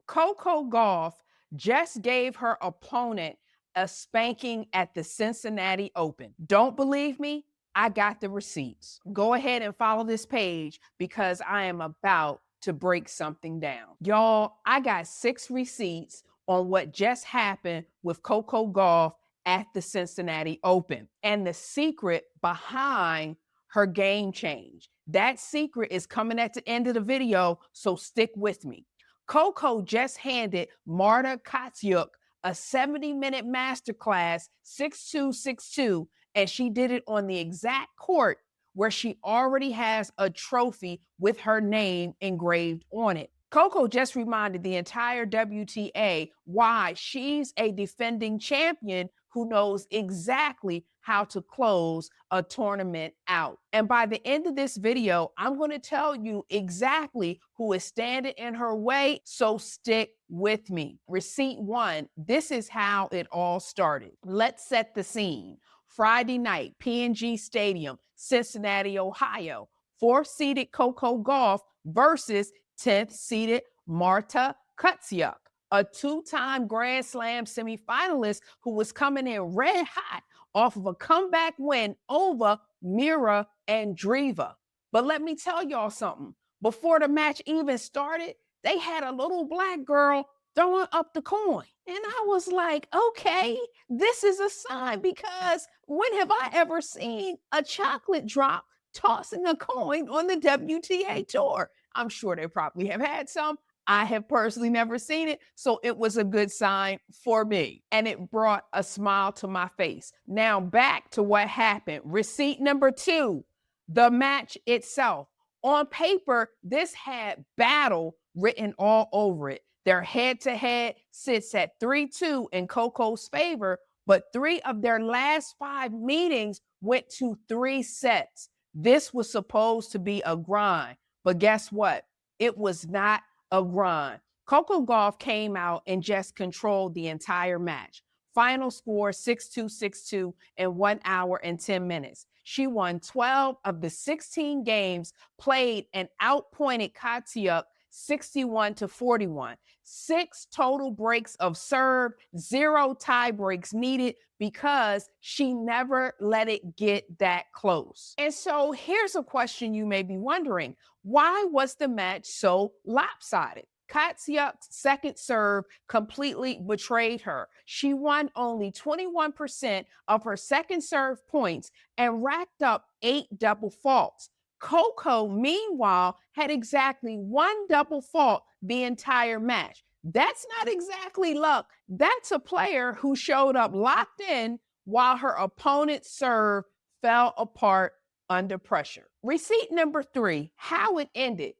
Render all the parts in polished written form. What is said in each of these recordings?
Coco Gauff just gave her opponent a spanking at the Cincinnati Open. Don't believe me? I got the receipts. Go ahead and follow this page because I am about to break something down. Y'all, I got 6 receipts on what just happened with Coco Gauff at the Cincinnati Open and the secret behind her game change. That secret is coming at the end of the video, so stick with me. Coco just handed Marta Kostyuk a 70-minute masterclass, 6-2, 6-2, and she did it on the exact court where she already has a trophy with her name engraved on it. Coco just reminded the entire WTA why she's a defending champion who knows exactly how to close a tournament out. And by the end of this video, I'm going to tell you exactly who is standing in her way, so stick with me. Receipt 1, this is how it all started. Let's set the scene. Friday night, P&G Stadium, Cincinnati, Ohio. 4th-seeded Coco Gauff versus 10th-seeded Marta Kostyuk, a 2-time Grand Slam semifinalist who was coming in red hot off of a comeback win over Mira Andreeva. But let me tell y'all something. Before the match even started, they had a little black girl throwing up the coin. And I was like, okay, this is a sign, because when have I ever seen a chocolate drop tossing a coin on the WTA tour? I'm sure they probably have had some. I have personally never seen it, so it was a good sign for me. And it brought a smile to my face. Now back to what happened. Receipt number 2, the match itself. On paper, this had battle written all over it. Their head-to-head sits at 3-2 in Coco's favor, but 3 of their last 5 meetings went to 3 sets. This was supposed to be a grind, but guess what? It was not a grind. Coco Gauff came out and just controlled the entire match. Final score 6-2, 6-2 in 1 hour and 10 minutes. She won 12 of the 16 games played and outpointed Kostyuk 61-41. 6 total breaks of serve, 0 tie breaks needed because she never let it get that close. And so here's a question you may be wondering. Why was the match so lopsided? Kostyuk's second serve completely betrayed her. She won only 21% of her second serve points and racked up 8 double faults. Coco, meanwhile, had exactly 1 double fault the entire match. That's not exactly luck. That's a player who showed up locked in while her opponent's serve fell apart under pressure. Receipt number 3, how it ended.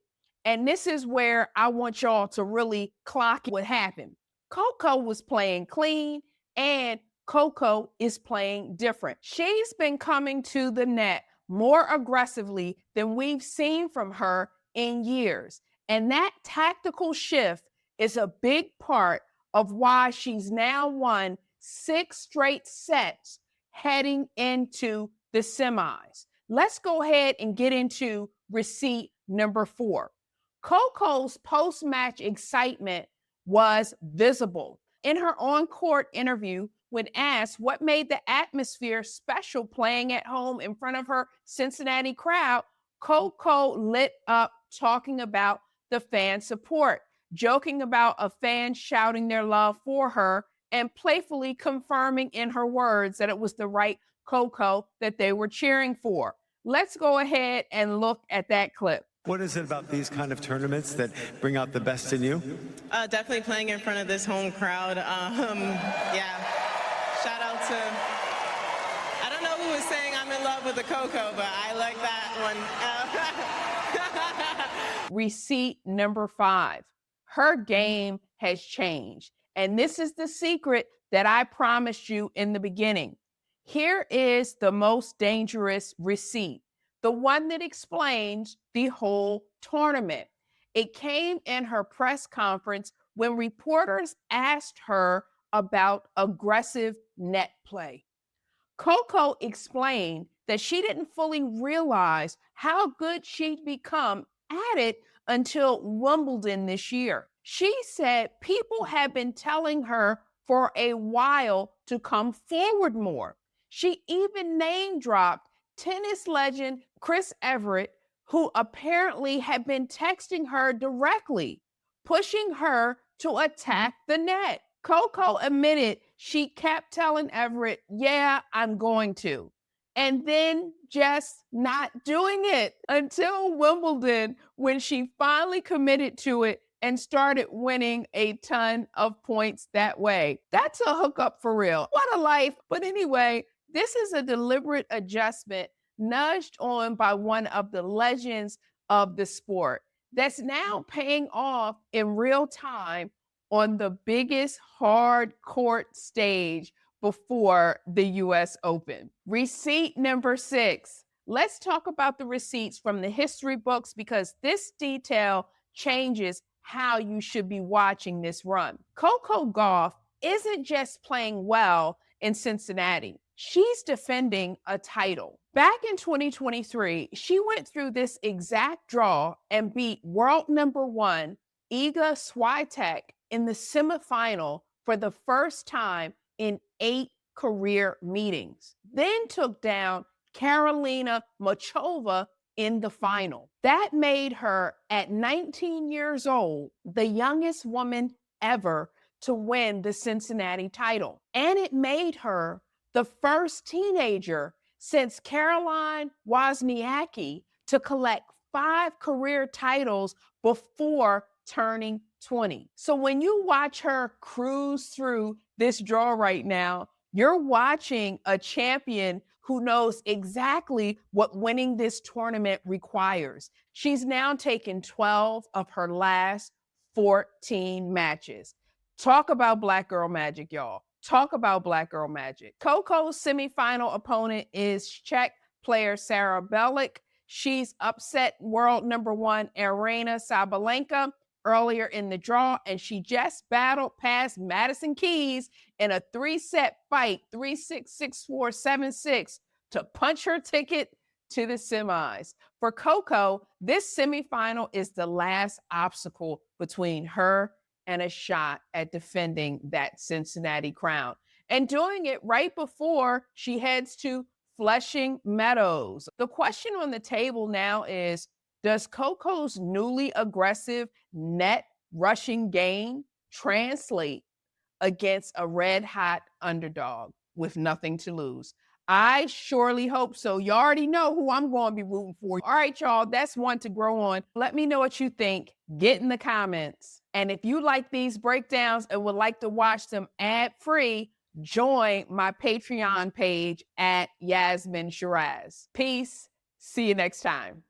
And this is where I want y'all to really clock what happened. Coco was playing clean and Coco is playing different. She's been coming to the net more aggressively than we've seen from her in years. And that tactical shift is a big part of why she's now won 6 straight sets heading into the semis. Let's go ahead and get into receipt number 4. Coco's post-match excitement was visible. In her on-court interview, when asked what made the atmosphere special playing at home in front of her Cincinnati crowd, Coco lit up talking about the fan support, joking about a fan shouting their love for her, and playfully confirming in her words that it was the right Coco that they were cheering for. Let's go ahead and look at that clip. What is it about these kind of tournaments that bring out the best in you? Definitely playing in front of this home crowd. Yeah, shout out to, I don't know who was saying I'm in love with the Coco, but I like that one. Receipt number 5, her game has changed. And this is the secret that I promised you in the beginning. Here is the most dangerous receipt, the one that explains the whole tournament. It came in her press conference when reporters asked her about aggressive net play. Coco explained that she didn't fully realize how good she'd become at it until Wimbledon this year. She said people had been telling her for a while to come forward more. She even name dropped tennis legend Chris Evert, who apparently had been texting her directly, pushing her to attack the net. Coco admitted she kept telling Everett, yeah, I'm going to, and then just not doing it until Wimbledon, when she finally committed to it and started winning a ton of points that way. That's a hookup for real. What a life. But anyway, this is a deliberate adjustment nudged on by one of the legends of the sport that's now paying off in real time on the biggest hard court stage before the US Open. Receipt number 6. Let's talk about the receipts from the history books, because this detail changes how you should be watching this run. Coco Gauff isn't just playing well in Cincinnati. She's defending a title. Back in 2023, she went through this exact draw and beat world number 1 Iga Swiatek in the semifinal for the first time in 8 career meetings. Then took down Karolina Muchova in the final. That made her, at 19 years old, the youngest woman ever to win the Cincinnati title. And it made her the first teenager since Caroline Wozniacki to collect 5 career titles before turning 20. So when you watch her cruise through this draw right now, you're watching a champion who knows exactly what winning this tournament requires. She's now taken 12 of her last 14 matches. Talk about Black Girl Magic, y'all. Talk about Black Girl Magic. Coco's semifinal opponent is Czech player Sarah Belik. She's upset world number 1 Aryna Sabalenka earlier in the draw, and she just battled past Madison Keys in a 3-set fight, 3-6, 6-4, 7-6, to punch her ticket to the semis. For Coco, this semifinal is the last obstacle between her and a shot at defending that Cincinnati crown, and doing it right before she heads to Flushing Meadows. The question on the table now is, does Coco's newly aggressive net rushing game translate against a red-hot underdog with nothing to lose? I surely hope so. You already know who I'm going to be rooting for. All right, y'all, that's one to grow on. Let me know what you think. Get in the comments. And if you like these breakdowns and would like to watch them ad-free, join my Patreon page at Yasmin Shiraz. Peace. See you next time.